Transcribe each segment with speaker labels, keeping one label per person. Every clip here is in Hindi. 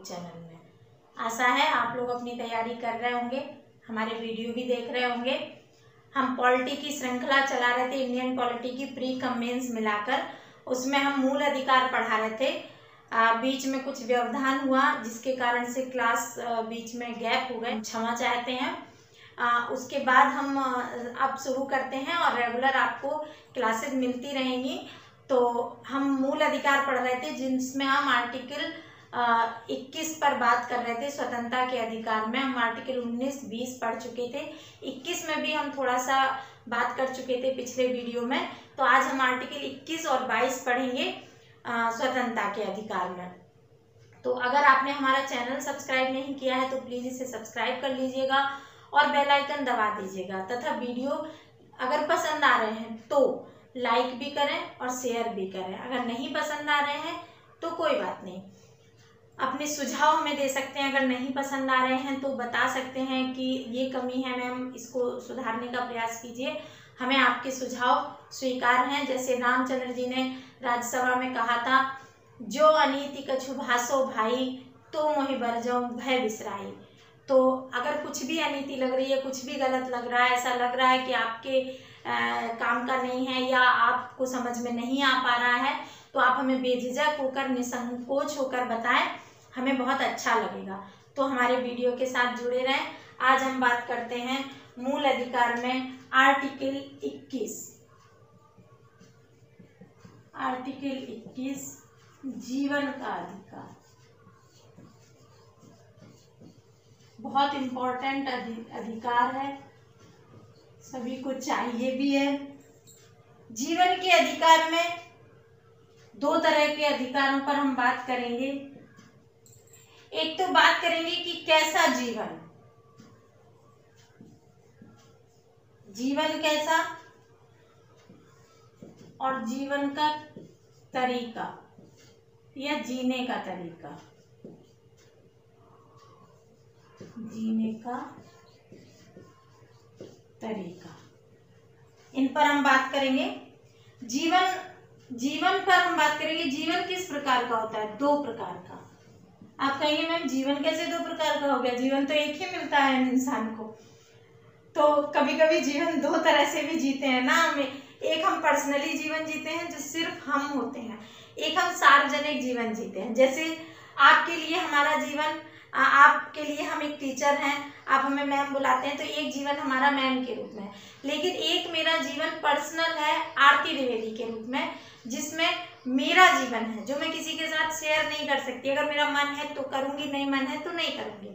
Speaker 1: यूट्यूब चैनल में। आशा है आप लोग अपनी तैयारी कर रहे होंगे, हमारे वीडियो भी देख रहे होंगे। हम पॉलिटी की श्रृंखला चला रहे थे, इंडियन पॉलिटी की प्री कम मेंस मिलाकर। उसमें हम मूल अधिकार पढ़ा रहे थे। बीच में कुछ व्यवधान हुआ जिसके कारण से क्लास बीच में गैप हो गए, क्षमा चाहते हैं। उसके बाद हम अब शुरू करते हैं और रेगुलर आपको क्लासेस मिलती रहेंगी। तो हम मूल अधिकार पढ़ रहे थे जिसमें हम आर्टिकल 21 पर बात कर रहे थे, स्वतंत्रता के अधिकार में। हम आर्टिकल 19, 20 पढ़ चुके थे। 21 में भी हम थोड़ा सा बात कर चुके थे पिछले वीडियो में। तो आज हम आर्टिकल 21 और 22 पढ़ेंगे स्वतंत्रता के अधिकार में। तो अगर आपने हमारा चैनल सब्सक्राइब नहीं किया है तो प्लीज़ इसे सब्सक्राइब कर लीजिएगा और बेल आइकन दबा दीजिएगा, तथा वीडियो अगर पसंद आ रहे हैं तो लाइक भी करें और शेयर भी करें। अगर नहीं पसंद आ रहे हैं तो कोई बात नहीं, अपने सुझाव हमें दे सकते हैं। अगर नहीं पसंद आ रहे हैं तो बता सकते हैं कि ये कमी है मैम, इसको सुधारने का प्रयास कीजिए। हमें आपके सुझाव स्वीकार हैं। जैसे रामचंद्र जी ने राज्यसभा में कहा था, जो अनीति कछु भासो भाई, तो मोहि बरजऊं भय बिसराई। तो अगर कुछ भी अनीति लग रही है, कुछ भी गलत लग रहा है, ऐसा लग रहा है कि आपके काम का नहीं है या आपको समझ में नहीं आ पा रहा है, तो आप हमें बेझिझक होकर, निसंकोच होकर बताएं, हमें बहुत अच्छा लगेगा। तो हमारे वीडियो के साथ जुड़े रहें। आज हम बात करते हैं मूल अधिकार में आर्टिकल 21। आर्टिकल 21 जीवन का अधिकार, बहुत इम्पोर्टेंट अधिकार है, सभी को चाहिए भी है। जीवन के अधिकार में दो तरह के अधिकारों पर हम बात करेंगे। एक तो बात करेंगे कि कैसा जीवन, जीवन कैसा, और जीवन का तरीका या जीने का तरीका, जीने का तरीका, इन पर हम बात करेंगे। जीवन पर हम बात करेंगे। जीवन किस प्रकार का होता है? दो प्रकार का। आप कहेंगे मैम जीवन कैसे दो प्रकार का हो गया? जीवन तो एक ही मिलता है इंसान को। तो कभी कभी जीवन दो तरह से भी जीते हैं ना हमें। एक हम पर्सनली जीवन जीते हैं जो सिर्फ हम होते हैं, एक हम सार्वजनिक जीवन जीते हैं। जैसे आपके लिए हमारा जीवन, आपके लिए हम एक टीचर हैं, आप हमें मैम बुलाते हैं, तो एक जीवन हमारा मैम के रूप में। लेकिन एक मेरा जीवन पर्सनल है आरती द्विवेदी के रूप में, जिसमें मेरा जीवन है जो मैं किसी के साथ शेयर नहीं कर सकती। अगर मेरा मन है तो करूंगी, नहीं मन है तो नहीं करूंगी।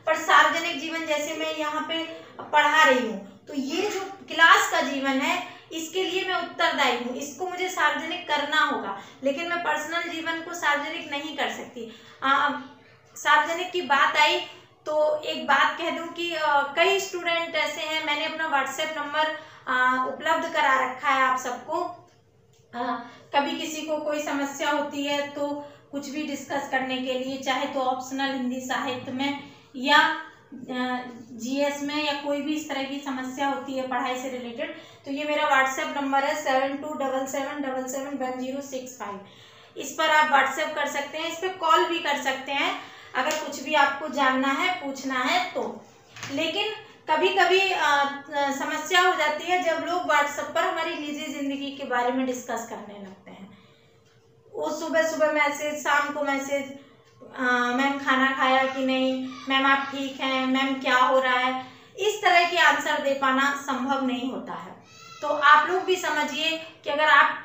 Speaker 1: पर सार्वजनिक जीवन, जैसे मैं यहाँ पे पढ़ा रही हूँ, तो ये जो क्लास का जीवन है इसके लिए मैं उत्तरदायी हूँ, इसको मुझे सार्वजनिक करना होगा। लेकिन मैं पर्सनल जीवन को सार्वजनिक नहीं कर सकती। सार्वजनिक की बात आई तो एक बात कह दूं कि कई स्टूडेंट ऐसे हैं, मैंने अपना व्हाट्सएप नंबर उपलब्ध करा रखा है आप सबको। कभी किसी को कोई समस्या होती है तो कुछ भी डिस्कस करने के लिए, चाहे तो ऑप्शनल हिंदी साहित्य में या जीएस में, या कोई भी इस तरह की समस्या होती है पढ़ाई से रिलेटेड, तो ये मेरा व्हाट्सएप नंबर है 7277771065। इस पर आप व्हाट्सएप कर सकते हैं, इस पर कॉल भी कर सकते हैं अगर कुछ भी आपको जानना है, पूछना है तो। लेकिन कभी कभी समस्या हो जाती है जब लोग व्हाट्सएप पर हमारी निजी जिंदगी के बारे में डिस्कस करने लगते हैं। वो सुबह सुबह मैसेज, शाम को मैसेज, मैम खाना खाया कि नहीं, मैम आप ठीक हैं, मैम क्या हो रहा है, इस तरह के आंसर दे पाना संभव नहीं होता है। तो आप लोग भी समझिए कि अगर आप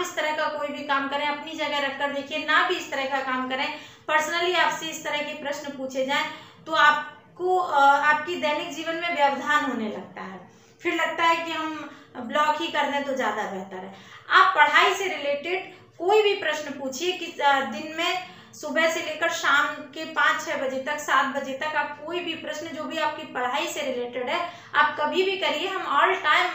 Speaker 1: इस तरह का कोई भी काम करें, अपनी जगह रखकर देखिए, ना भी इस तरह का काम करें, पर्सनली आपसे इस तरह के प्रश्न पूछे जाएं तो आपको आपकी दैनिक जीवन में व्यवधान होने लगता है। फिर लगता है कि हम ब्लॉक ही कर दें तो ज़्यादा बेहतर है। आप पढ़ाई से रिलेटेड कोई भी प्रश्न पूछिए कि दिन में सुबह से लेकर शाम के 5-6 बजे तक, 7 बजे तक आप कोई भी प्रश्न जो भी आपकी पढ़ाई से रिलेटेड है आप कभी भी करिए। हम ऑल टाइम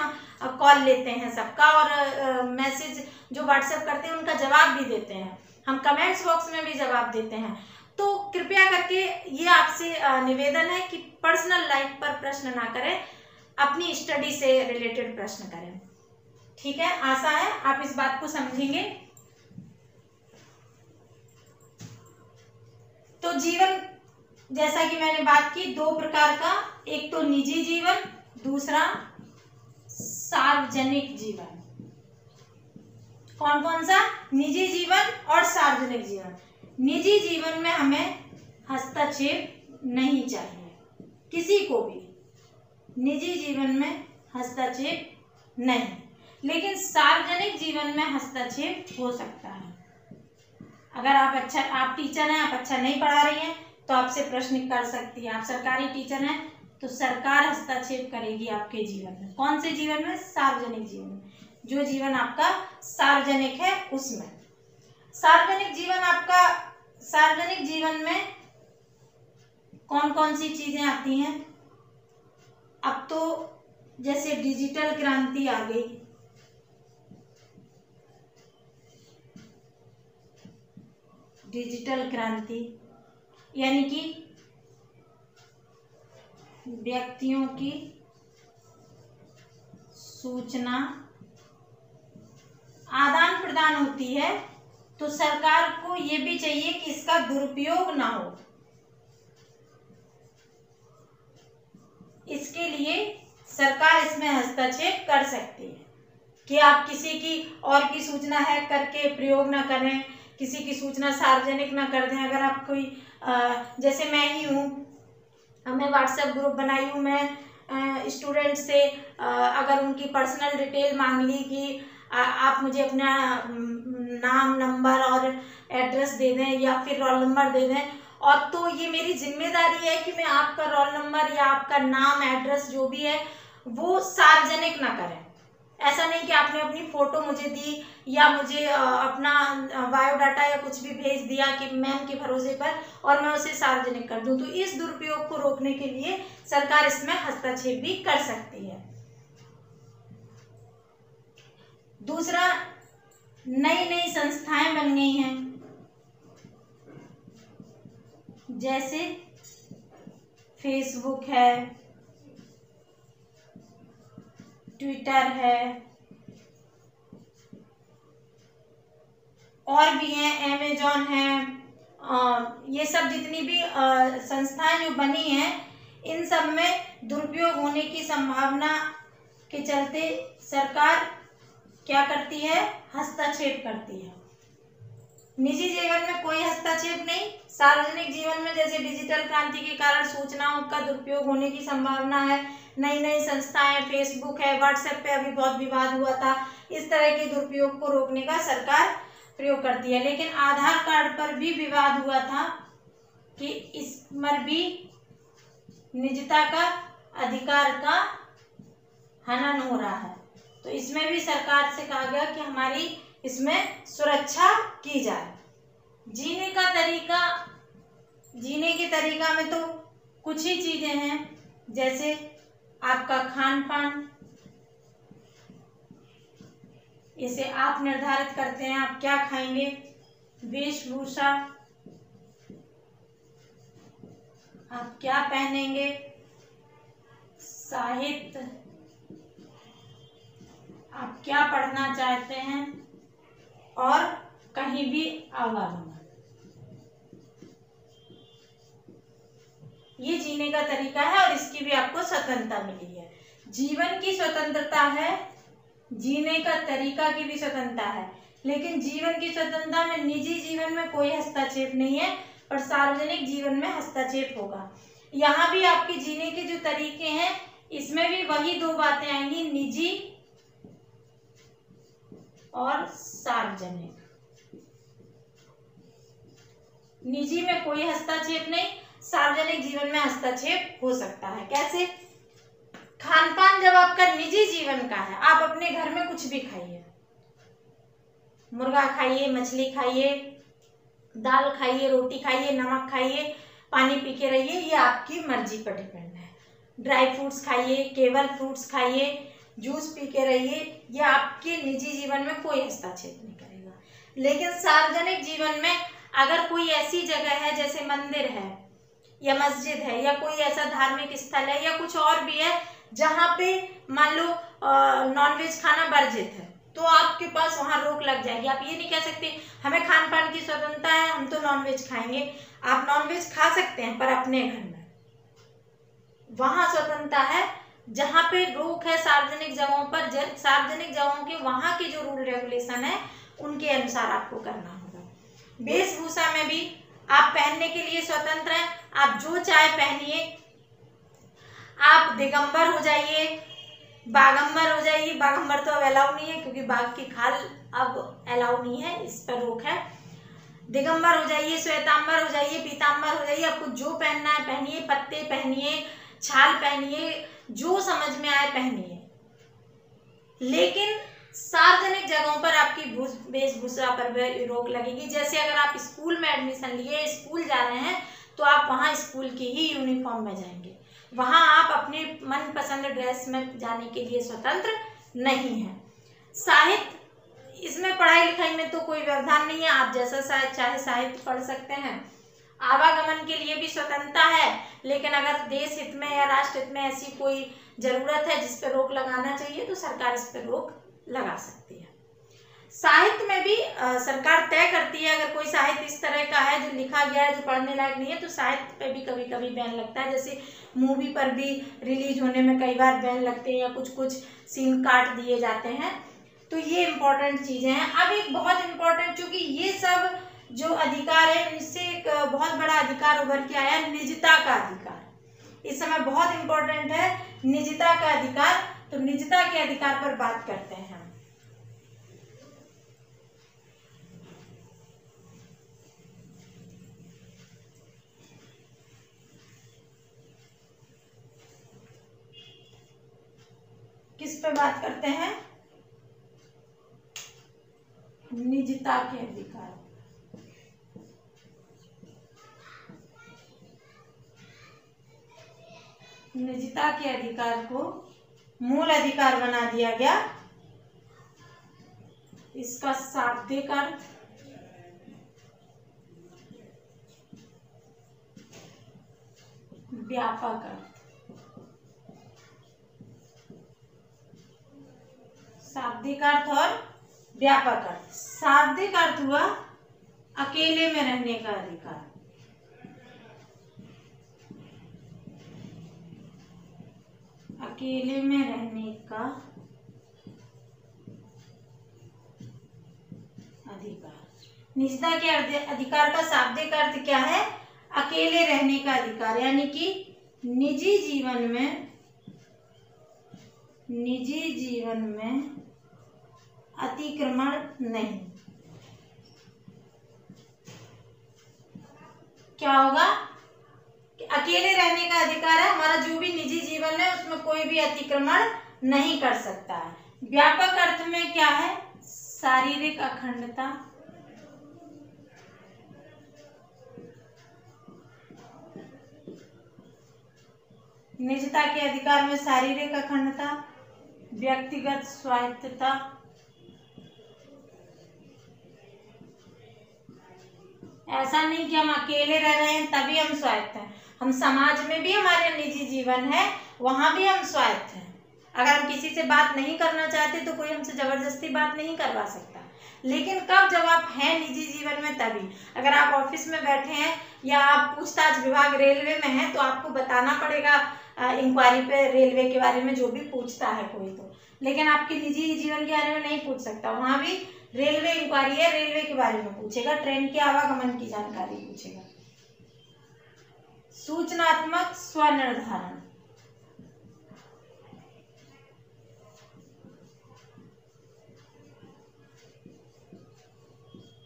Speaker 1: कॉल लेते हैं सबका, और मैसेज जो व्हाट्सएप करते हैं उनका जवाब भी देते हैं, हम कमेंट्स बॉक्स में भी जवाब देते हैं। तो कृपया करके ये आपसे निवेदन है कि पर्सनल लाइफ पर प्रश्न ना करें, अपनी स्टडी से रिलेटेड प्रश्न करें। ठीक है, आशा है आप इस बात को समझेंगे। तो जीवन, जैसा कि मैंने बात की, दो प्रकार का, एक तो निजी जीवन, दूसरा सार्वजनिक जीवन। कौन कौन सा? निजी जीवन और सार्वजनिक जीवन। निजी जीवन में हमें हस्तक्षेप नहीं चाहिए, किसी को भी निजी जीवन में हस्तक्षेप नहीं, लेकिन सार्वजनिक जीवन में हस्तक्षेप हो सकता है। अगर आप टीचर हैं, आप अच्छा नहीं पढ़ा रही हैं तो आपसे प्रश्न कर सकती है। आप सरकारी टीचर हैं तो सरकार हस्तक्षेप करेगी आपके जीवन में। कौन से जीवन में? सार्वजनिक जीवन में। जो जीवन आपका सार्वजनिक है उसमें। सार्वजनिक जीवन में कौन कौन सी चीजें आती हैं? अब तो जैसे डिजिटल क्रांति आ गई, डिजिटल क्रांति यानी कि व्यक्तियों की सूचना आदान प्रदान होती है, तो सरकार को ये भी चाहिए कि इसका दुरुपयोग ना हो। इसके लिए सरकार इसमें हस्तक्षेप कर सकती है कि आप किसी की और की सूचना हैक करके प्रयोग ना करें, किसी की सूचना सार्वजनिक ना कर दें। अगर आप कोई जैसे मैं ही हूँ, मैं व्हाट्सएप ग्रुप बनाई हूँ, मैं स्टूडेंट से अगर उनकी पर्सनल डिटेल मांग ली कि आप मुझे अपना नाम, नंबर और एड्रेस दे दें या फिर रोल नंबर दे दें, और तो ये मेरी जिम्मेदारी है कि मैं आपका रोल नंबर या आपका नाम, एड्रेस जो भी है वो सार्वजनिक ना करें। ऐसा नहीं कि आपने अपनी फोटो मुझे दी या मुझे अपना बायोडाटा या कुछ भी भेज दिया कि मैम के भरोसे पर और मैं उसे सार्वजनिक कर दूं। तो इस दुरुपयोग को रोकने के लिए सरकार इसमें हस्तक्षेप भी कर सकती है। दूसरा, नई नई संस्थाएं बन गई हैं, जैसे फेसबुक है, ट्विटर है, और भी हैं, अमेजॉन है। ये सब जितनी भी संस्थाएं जो बनी हैं, इन सब में दुरुपयोग होने की संभावना के चलते सरकार क्या करती है? हस्तक्षेप करती है। निजी जीवन में कोई हस्तक्षेप नहीं, सार्वजनिक जीवन में जैसे डिजिटल क्रांति के कारण सूचनाओं का दुरुपयोग होने की संभावना है, नई नई संस्थाएं, फेसबुक है, व्हाट्सएप पे अभी बहुत विवाद हुआ था, इस तरह के दुरुपयोग को रोकने का सरकार प्रयोग करती है। लेकिन आधार कार्ड पर भी विवाद हुआ था कि इस पर भी निजता का अधिकार का हनन हो रहा है, तो इसमें भी सरकार से कहा गया कि हमारी इसमें सुरक्षा की जाए। जीने के तरीका में तो कुछ ही चीजें हैं, जैसे आपका खान पान, इसे आप निर्धारित करते हैं आप क्या खाएंगे। वेशभूषा, आप क्या पहनेंगे। साहित्य, आप क्या पढ़ना चाहते हैं, और कहीं भी आवागमन। ये जीने का तरीका है और इसकी भी आपको स्वतंत्रता मिली है। जीवन की स्वतंत्रता है, जीने का तरीका की भी स्वतंत्रता है, लेकिन जीवन की स्वतंत्रता में निजी जीवन में कोई हस्तक्षेप नहीं है, पर सार्वजनिक जीवन में हस्तक्षेप होगा। यहाँ भी आपके जीने के जो तरीके हैं, इसमें भी वही दो बातें आएंगी, निजी और सार्वजनिक। निजी में कोई हस्तक्षेप नहीं, सार्वजनिक जीवन में हस्तक्षेप हो सकता है। कैसे? खान पान जब आपका निजी जीवन का है, आप अपने घर में कुछ भी खाइए, मुर्गा खाइए, मछली खाइए, दाल खाइए, रोटी खाइए, नमक खाइए, पानी पी के रहिए, ये आपकी मर्जी पर डिपेंड है। ड्राई फ्रूट्स खाइए, केवल फ्रूट्स खाइए, जूस पी के रहिए, ये आपके निजी जीवन में कोई हस्तक्षेप नहीं करेगा। लेकिन सार्वजनिक जीवन में अगर कोई ऐसी जगह है, जैसे मंदिर है या मस्जिद है या कोई ऐसा धार्मिक स्थल है या कुछ और भी है, जहाँ पे मान लो नॉनवेज खाना वर्जित है, तो आपके पास वहां रोक लग जाएगी। आप ये नहीं कह सकते हमें खान पान की स्वतंत्रता है, हम तो नॉनवेज खाएंगे। आप नॉनवेज खा सकते हैं पर अपने घर में, वहां स्वतंत्रता है। जहां पे रोक है सार्वजनिक जगहों पर, सार्वजनिक जगहों के वहां के जो रूल रेगुलेशन है उनके अनुसार आपको करना होगा। वेशभूषा में भी आप पहनने के लिए स्वतंत्र हैं, आप जो चाहे पहनिए। आप दिगंबर हो जाइए, बागंबर हो जाइए। बागंबर तो अब अलाउ नहीं है क्योंकि बाघ की खाल अब अलाउ नहीं है, इस पर रोक है। दिगंबर हो जाइए, श्वेतांबर हो जाइए, पीतांबर हो जाइए। आपको जो पहनना है पहनिए, पत्ते पहनिए, छाल पहनिए, जो समझ में आए पहनिए। लेकिन सार्वजनिक जगहों पर आपकी वेशभूषा पर रोक लगेगी। जैसे अगर आप स्कूल में एडमिशन लिए, स्कूल जा रहे हैं, तो आप वहाँ स्कूल की ही यूनिफॉर्म में जाएंगे, वहाँ आप अपने मनपसंद ड्रेस में जाने के लिए स्वतंत्र नहीं हैं। साहित्य, इसमें पढ़ाई लिखाई में तो कोई व्यवधान नहीं है, आप जैसा चाहे साहित्य पढ़ सकते हैं। आवागमन के लिए भी स्वतंत्रता है, लेकिन अगर देश हित में या राष्ट्र हित में ऐसी कोई जरूरत है जिस पर रोक लगाना चाहिए तो सरकार इस पर रोक लगा सकती है। साहित्य में भी सरकार तय करती है, अगर कोई साहित्य इस तरह का है जो लिखा गया है जो पढ़ने लायक नहीं है तो साहित्य पे भी कभी कभी बैन लगता है। जैसे मूवी पर भी रिलीज होने में कई बार बैन लगते हैं या कुछ कुछ सीन काट दिए जाते हैं। तो ये इम्पोर्टेंट चीजें हैं। अब एक बहुत इम्पोर्टेंट, चूंकि ये सब जो अधिकार है इससे एक बहुत बड़ा अधिकार उभर के आया, निजता का अधिकार। इस समय बहुत इम्पोर्टेंट है निजता का अधिकार। तो निजता के अधिकार पर बात करते हैं। किस पे बात करते हैं? निजता के अधिकार। निजता के अधिकार को मूल अधिकार बना दिया गया। इसका शाब्दिक अर्थ व्यापक अर्थ। शाब्दिक अर्थ और व्यापक अर्थ। शाब्दिक अर्थ हुआ अकेले में रहने का अधिकार। अकेले में रहने का अधिकार। निजता के अधिकार का शाब्दिक अर्थ क्या है? अकेले रहने का अधिकार, यानी कि निजी जीवन में अतिक्रमण नहीं। क्या होगा? अकेले रहने का अधिकार है, हमारा जो भी निजी जीवन है उसमें कोई भी अतिक्रमण नहीं कर सकता है। व्यापक अर्थ में क्या है? शारीरिक अखंडता। निजता के अधिकार में शारीरिक अखंडता, व्यक्तिगत स्वायत्तता, ऐसा नहीं कि हम अकेले रह रहे हैं तभी हम स्वायत्त हैं, हम समाज में भी हमारे निजी जीवन है, वहां भी हम स्वायत्त हैं। अगर हम किसी से बात नहीं करना चाहते तो कोई हमसे जबरदस्ती बात नहीं करवा सकता। लेकिन कब? जब आप हैं निजी जीवन में तभी। अगर आप ऑफिस में बैठे हैं या आप पूछताछ विभाग रेलवे में हैं तो आपको बताना पड़ेगा इंक्वायरी पे रेलवे के बारे में जो भी पूछता है कोई तो, लेकिन आपके निजी जीवन के बारे में नहीं पूछ सकता। वहां भी रेलवे इंक्वायरी है, रेलवे के बारे में पूछेगा, ट्रेन के आवागमन की जानकारी पूछेगा। सूचनात्मक स्वनिर्धारण,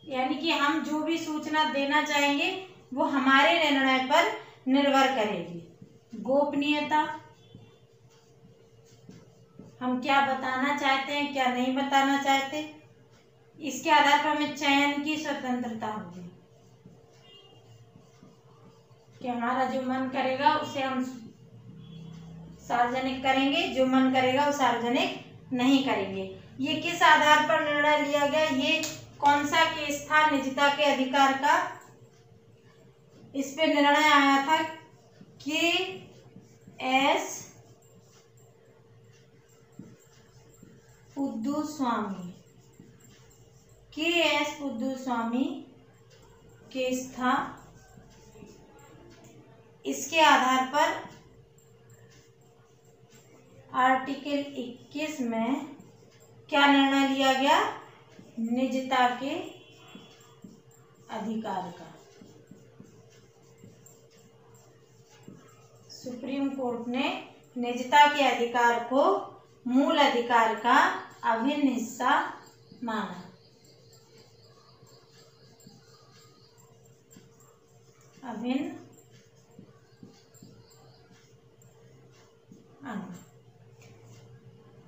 Speaker 1: यानी कि हम जो भी सूचना देना चाहेंगे वो हमारे निर्णय पर निर्भर करेगी। गोपनीयता, हम क्या बताना चाहते हैं क्या नहीं बताना चाहते, इसके आधार पर हमें चयन की स्वतंत्रता होगी कि हमारा जो मन करेगा उसे हम सार्वजनिक करेंगे, जो मन करेगा वो सार्वजनिक नहीं करेंगे। ये किस आधार पर निर्णय लिया गया? ये कौन सा केस था निजता के अधिकार का? इस पे निर्णय आया था KS उद्दुस्वामी। के.एस. पुद्दुस्वामी केस था। इसके आधार पर आर्टिकल 21 में क्या निर्णय लिया गया? निजता के अधिकार का। सुप्रीम कोर्ट ने निजता के अधिकार को मूल अधिकार का अभिन्न हिस्सा माना। अभिन्न अंग।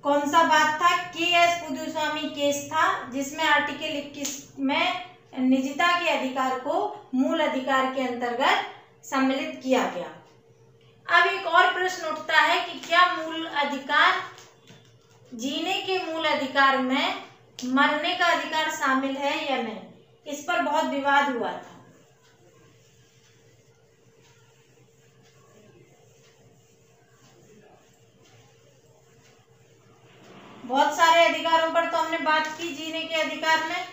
Speaker 1: कौन सा बात था? के.एस. पुद्दुस्वामी केस था, जिसमें आर्टिकल 21 में निजता के अधिकार को मूल अधिकार के अंतर्गत सम्मिलित किया गया। अब एक और प्रश्न उठता है कि क्या मूल अधिकार, जीने के मूल अधिकार में मरने का अधिकार शामिल है या नहीं? इस पर बहुत विवाद हुआ था। बहुत सारे अधिकारों पर तो हमने बात की जीने के अधिकार में,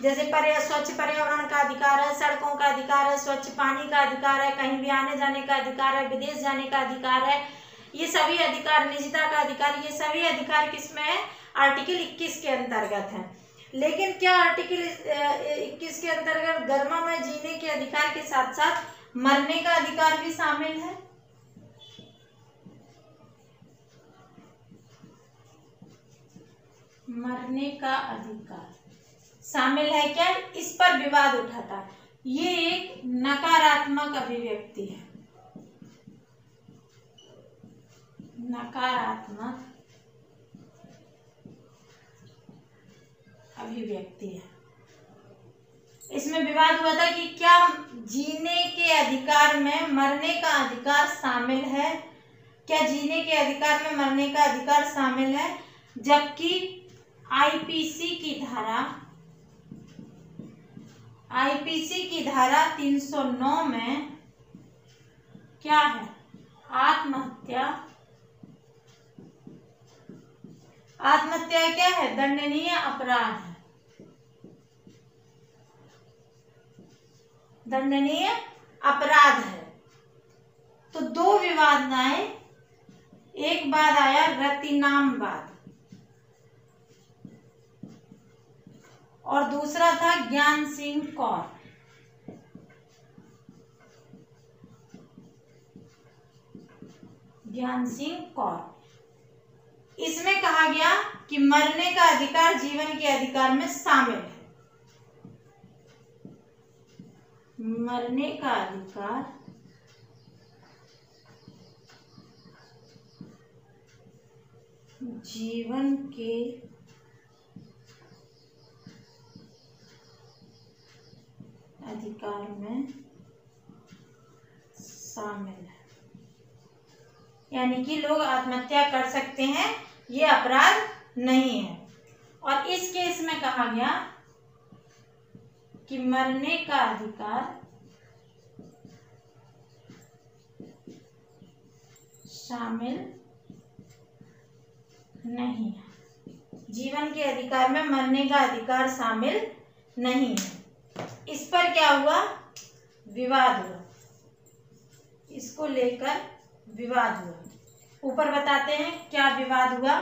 Speaker 1: जैसे स्वच्छ पर्यावरण का अधिकार है, सड़कों का अधिकार है, स्वच्छ पानी का अधिकार है, कहीं भी आने जाने का अधिकार है, विदेश जाने का अधिकार है। ये सभी अधिकार, निजता का अधिकार, ये सभी अधिकार किसमें है? आर्टिकल 21 के अंतर्गत है। लेकिन क्या आर्टिकल 21 के अंतर्गत गर्मा में जीने के अधिकार के साथ साथ मरने का अधिकार भी शामिल है? मरने का अधिकार शामिल है क्या? इस पर विवाद उठा था। ये एक नकारात्मक अभिव्यक्ति है। नकारात्मक अभिव्यक्ति है। इसमें विवाद हुआ था कि क्या जीने के अधिकार में मरने का अधिकार शामिल है? क्या जीने के अधिकार में मरने का अधिकार शामिल है? जबकि आईपीसी की धारा 309 में क्या है? आत्महत्या क्या है? दंडनीय अपराध है। दंडनीय अपराध है। तो दो विवाद आए। एक वाद आया रतिनाम वाद और दूसरा था ज्ञान सिंह कौर। ज्ञान सिंह कौर। इसमें कहा गया कि मरने का अधिकार जीवन के अधिकार में शामिल है। मरने का अधिकार जीवन के अधिकार में शामिल है। यानी कि लोग आत्महत्या कर सकते हैं, ये अपराध नहीं है। और इस केस में कहा गया कि मरने का अधिकार शामिल नहीं है। जीवन के अधिकार में मरने का अधिकार शामिल नहीं है। इस पर क्या हुआ? विवाद हुआ। इसको लेकर विवाद हुआ। ऊपर बताते हैं क्या विवाद हुआ।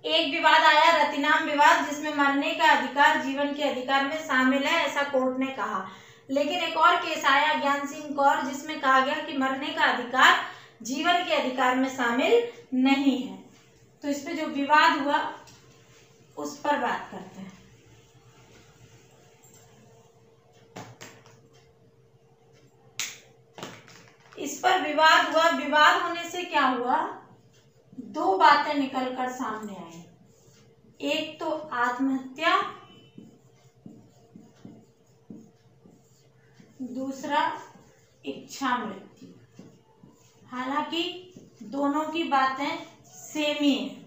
Speaker 1: एक विवाद आया रतिनाम विवाद, जिसमें मरने का अधिकार जीवन के अधिकार में शामिल है, ऐसा कोर्ट ने कहा। लेकिन एक और केस आया ज्ञान सिंह कौर, जिसमें कहा गया कि मरने का अधिकार जीवन के अधिकार में शामिल नहीं है। तो इस पे जो विवाद हुआ उस पर बात करते हैं। इस पर विवाद हुआ। विवाद होने से क्या हुआ? दो बातें निकलकर सामने आई। एक तो आत्महत्या, दूसरा इच्छा मृत्यु। हालांकि दोनों की बातें सेम ही है।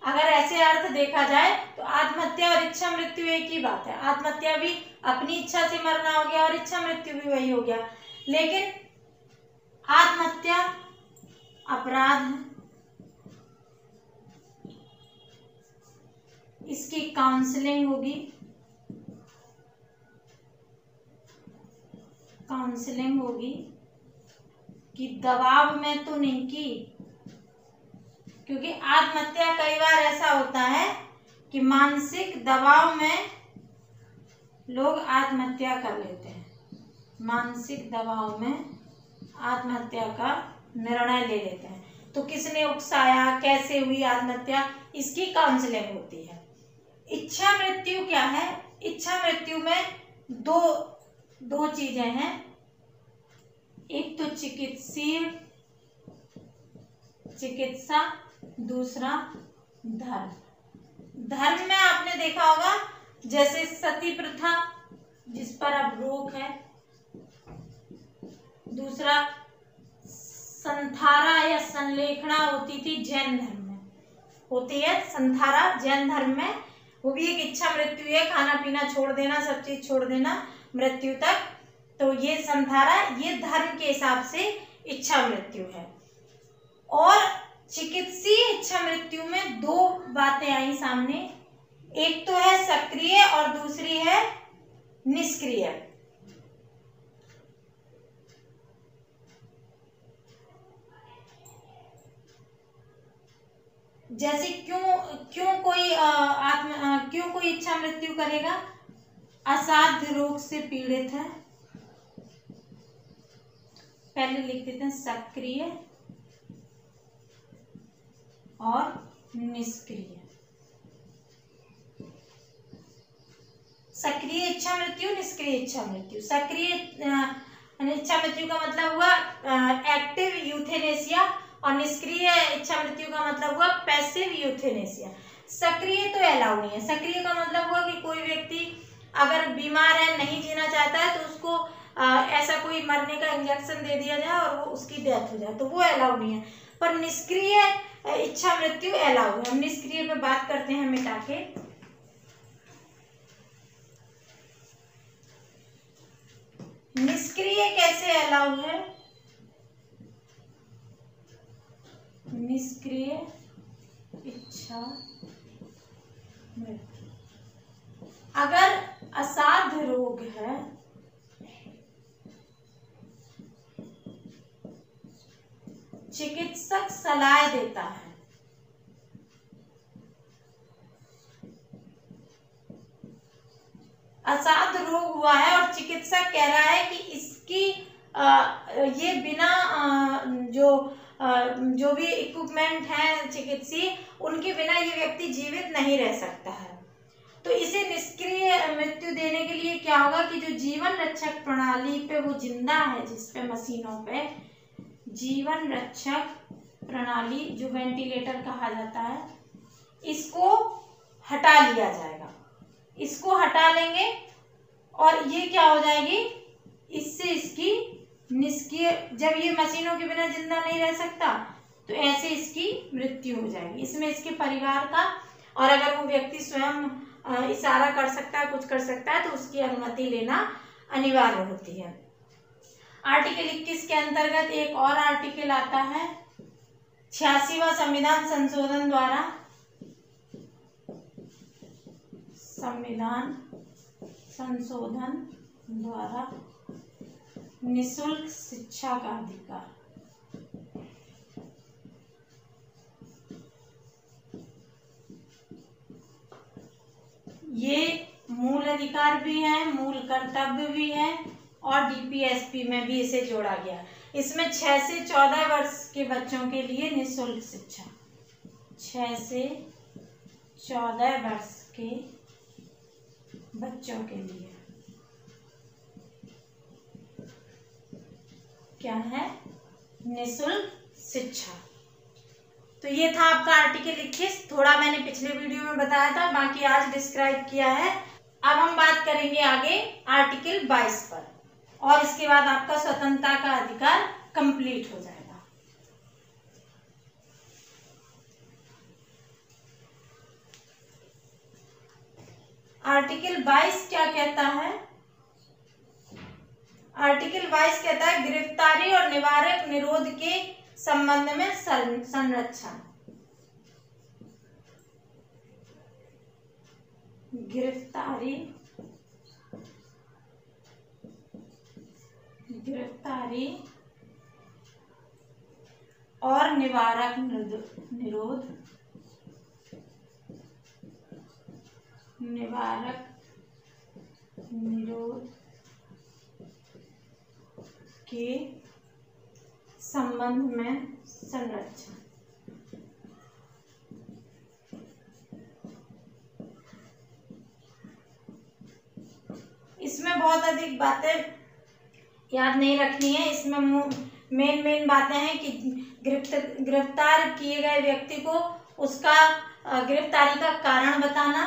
Speaker 1: अगर ऐसे अर्थ देखा जाए तो आत्महत्या और इच्छा मृत्यु एक ही बात है। आत्महत्या भी अपनी इच्छा से मरना हो गया और इच्छा मृत्यु भी वही हो गया। लेकिन आत्महत्या अपराध है, इसकी काउंसलिंग होगी, काउंसलिंग होगी कि दबाव में तो नहीं की, क्योंकि आत्महत्या कई बार ऐसा होता है कि मानसिक दबाव में लोग आत्महत्या कर लेते हैं, मानसिक दबाव में आत्महत्या का निर्णय ले लेते हैं। तो किसने उकसाया, कैसे हुई आत्महत्या, इसकी काउंसलिंग होती है। इच्छा मृत्यु क्या है? इच्छा मृत्यु में दो चीजें हैं, एक तो चिकित्सा, दूसरा धर्म। धर्म में आपने देखा होगा जैसे सती प्रथा, जिस पर अब रोक है, दूसरा संथारा या संलेखना होती थी जैन धर्म में, होती है संथारा जैन धर्म में, वो भी एक इच्छा मृत्यु है, खाना पीना छोड़ देना, सब चीज छोड़ देना मृत्यु तक। तो ये संथारा, ये धर्म के हिसाब से इच्छा मृत्यु है। और चिकित्सीय इच्छा मृत्यु में दो बातें आई सामने, एक तो है सक्रिय और दूसरी है निष्क्रिय। जैसे क्यों कोई इच्छा मृत्यु करेगा? असाध्य रोग से पीड़ित है, पहले लिख देते हैं सक्रिय और निष्क्रिय। सक्रिय इच्छा मृत्यु, निष्क्रिय इच्छा मृत्यु। सक्रिय इच्छा मृत्यु का मतलब हुआ एक्टिव यूथेनेसिया और निष्क्रिय इच्छा मृत्यु का मतलब हुआ पैसिव यूथेनेसिया। सक्रिय तो अलाउ नहीं है। सक्रिय का मतलब हुआ कि कोई व्यक्ति अगर बीमार है, नहीं जीना चाहता है, तो उसको ऐसा कोई मरने का इंजेक्शन दे दिया जाए और वो उसकी डेथ हो जाए, तो वो अलाउ नहीं है। पर निष्क्रिय इच्छा मृत्यु अलाउ है। हम निष्क्रिय पे बात करते हैं मिटा के। निष्क्रिय कैसे अलाउ है? निष्क्रिय इच्छा मृत्यु, अगर असाध्य रोग है, चिकित्सक सलाह देता है, असाध्य रोग हुआ है और चिकित्सक कह रहा है कि इसकी ये बिना जो भी इक्विपमेंट है चिकित्सीय, उनके बिना ये व्यक्ति जीवित नहीं रह सकता है, तो इसे निष्क्रिय मृत्यु देने के लिए क्या होगा कि जो जीवन रक्षक प्रणाली पे वो जिंदा है, जिस पे मशीनों पे जीवन रक्षक प्रणाली, जो वेंटिलेटर कहा जाता है, इसको हटा लिया जाएगा। इसको हटा लेंगे और ये क्या हो जाएगी, इससे इसकी निष्क्रिय, जब ये मशीनों के बिना जिंदा नहीं रह सकता तो ऐसे इसकी मृत्यु हो जाएगी। इसमें इसके परिवार का, और अगर वो व्यक्ति स्वयं इशारा कर सकता है, कुछ कर सकता है, तो उसकी अनुमति लेना अनिवार्य होती है। आर्टिकल 21 के अंतर्गत एक और आर्टिकल आता है 86वां संविधान संशोधन द्वारा, संविधान संशोधन द्वारा निःशुल्क शिक्षा का अधिकार। ये मूल अधिकार भी है, मूल कर्तव्य भी है, और डीपीएसपी में भी इसे जोड़ा गया। इसमें 6 से 14 वर्ष के बच्चों के लिए निःशुल्क शिक्षा, 6 से 14 वर्ष के बच्चों के लिए क्या है, निःशुल्क शिक्षा। तो ये था आपका आर्टिकल 21। थोड़ा मैंने पिछले वीडियो में बताया था, बाकी आज डिस्क्राइब किया है। अब हम बात करेंगे आगे आर्टिकल 22 पर, और इसके बाद आपका स्वतंत्रता का अधिकार कंप्लीट हो जाएगा। आर्टिकल 22 क्या कहता है? आर्टिकल 22 कहता है गिरफ्तारी और निवारक निरोध के संबंध में संरक्षण। गिरफ्तारी और निवारक निरोध के संबंध में संरक्षण। इसमें बहुत अधिक बातें याद नहीं रखनी है। इसमें मेन बातें हैं कि गिरफ्तार किए गए व्यक्ति को उसका गिरफ्तारी का कारण बताना,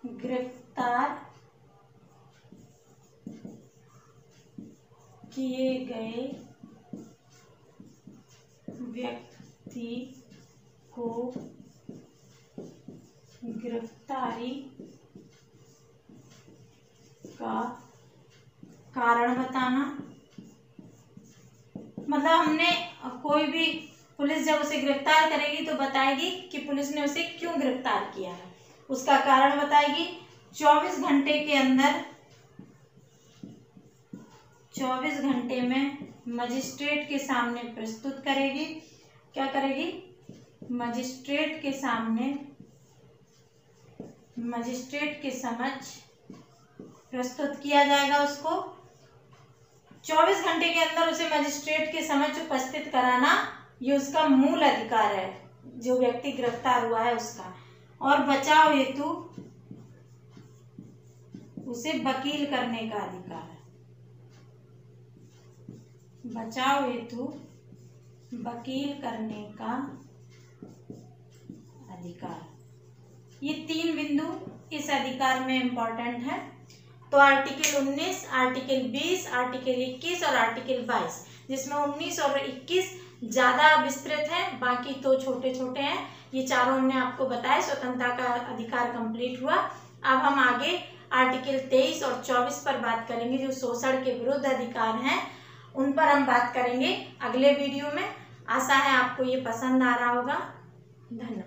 Speaker 1: गिरफ्तार किए गए व्यक्ति को गिरफ्तारी का कारण बताना। मतलब हमने कोई भी पुलिस जब उसे गिरफ्तार करेगी तो बताएगी कि पुलिस ने उसे क्यों गिरफ्तार किया है, उसका कारण बताएगी। 24 घंटे के अंदर 24 घंटे में मजिस्ट्रेट के सामने प्रस्तुत करेगी। क्या करेगी? मजिस्ट्रेट के समक्ष प्रस्तुत किया जाएगा उसको। 24 घंटे के अंदर उसे मजिस्ट्रेट के समक्ष उपस्थित कराना, ये उसका मूल अधिकार है जो व्यक्ति गिरफ्तार हुआ है उसका। और बचाव हेतु उसे वकील करने का अधिकार है, बचाव हेतु वकील करने का अधिकार। ये 3 बिंदु इस अधिकार में इम्पोर्टेंट है। तो आर्टिकल 19, आर्टिकल 20, आर्टिकल 21 और आर्टिकल 22, जिसमें 19 और 21 ज़्यादा विस्तृत है, बाकी तो छोटे छोटे हैं। ये चारों हमने आपको बताया। स्वतंत्रता का अधिकार कंप्लीट हुआ। अब हम आगे आर्टिकल 23 और 24 पर बात करेंगे, जो शोषण के विरुद्ध अधिकार हैं, उन पर हम बात करेंगे अगले वीडियो में। आशा है आपको ये पसंद आ रहा होगा। धन्यवाद।